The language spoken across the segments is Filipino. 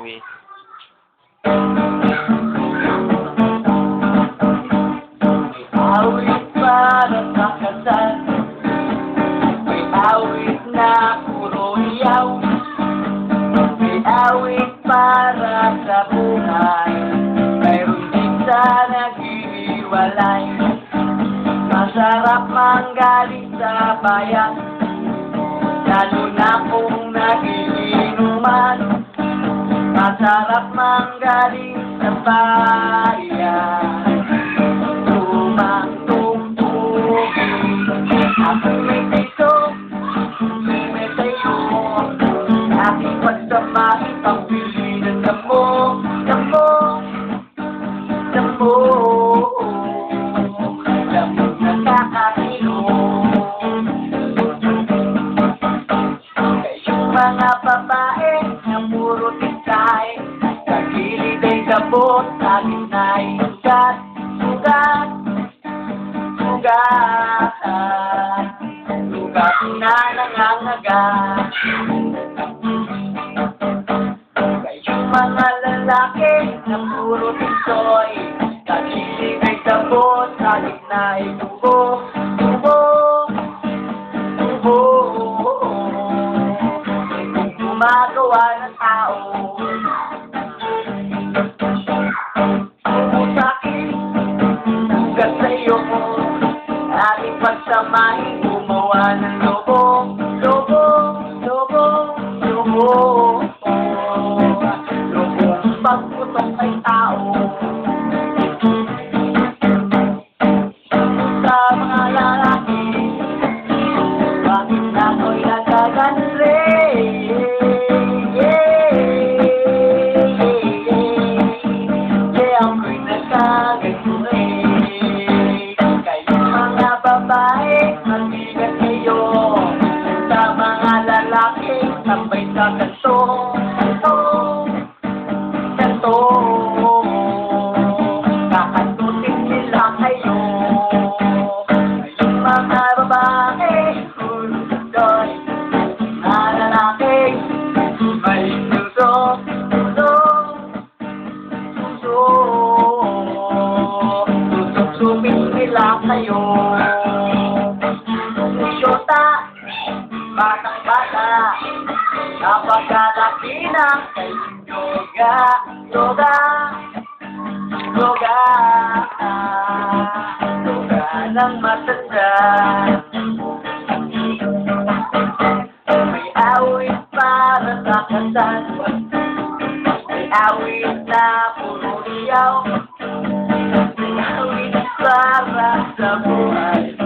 Amy. Awit para sa kasal, may awit na puro iyaw, may awit para sa buhay, mayroon din sa nag-iiwalay. Masarap manggaling sa bayan, lalo na kung nagiinuman. Masarap manggaling sa bayan, lumang tugtugin. Ako may dito, may tayo, aking pagsamahin, pambili ng damo, damo, damo. Damo na kakainom. Kayong mga babae na puro titay, sa gilid ay gabot, sa gitna ay sugat, sugat, sugat, sugat na nangangagat. Kayong mga lalaki na puro tisoy, sa gilid ay gabot, sa gitna ay tubo, tubo, tubo. Gumagawa ng tao. Sa'kin, hanggang sa'yo, ating pagsamahin, gumawa ng lobo, lobo, lobo, lobo. Lobong pagputok ay tao. Sa mga lalaki, bakit ako'y nagaganre? Magbigat kayo sa mga lalaki, sabay sa kanto, kanto, kanto. Kakantutin nila kayo. Kayong mga babae, doy, na lalaki, may puso, puso, puso. Susupin nila kayo. Shota, batang-bata, napakalaki na kayong yoga, yoga, yoga, yoga ng matanda. May awit para sa kasal, may awit na puro iyaw, may awit para sa buhay,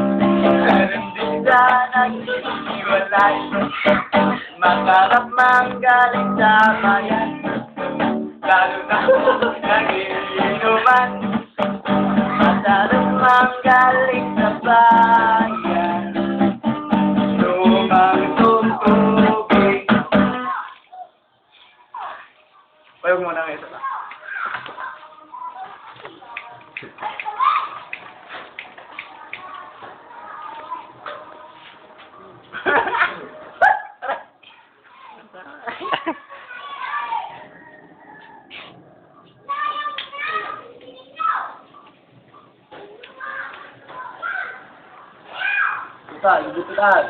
nag-iiwalay. Masarap manggaling sa bayan, lalo na nag-iinuman. Masarap manggaling sa bayan, lumang tugtugin. Payog mo na nga isa pa. Bukan, bukan.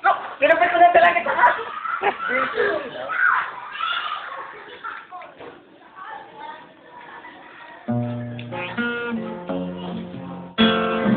Look, pinapit ko na talaga ito.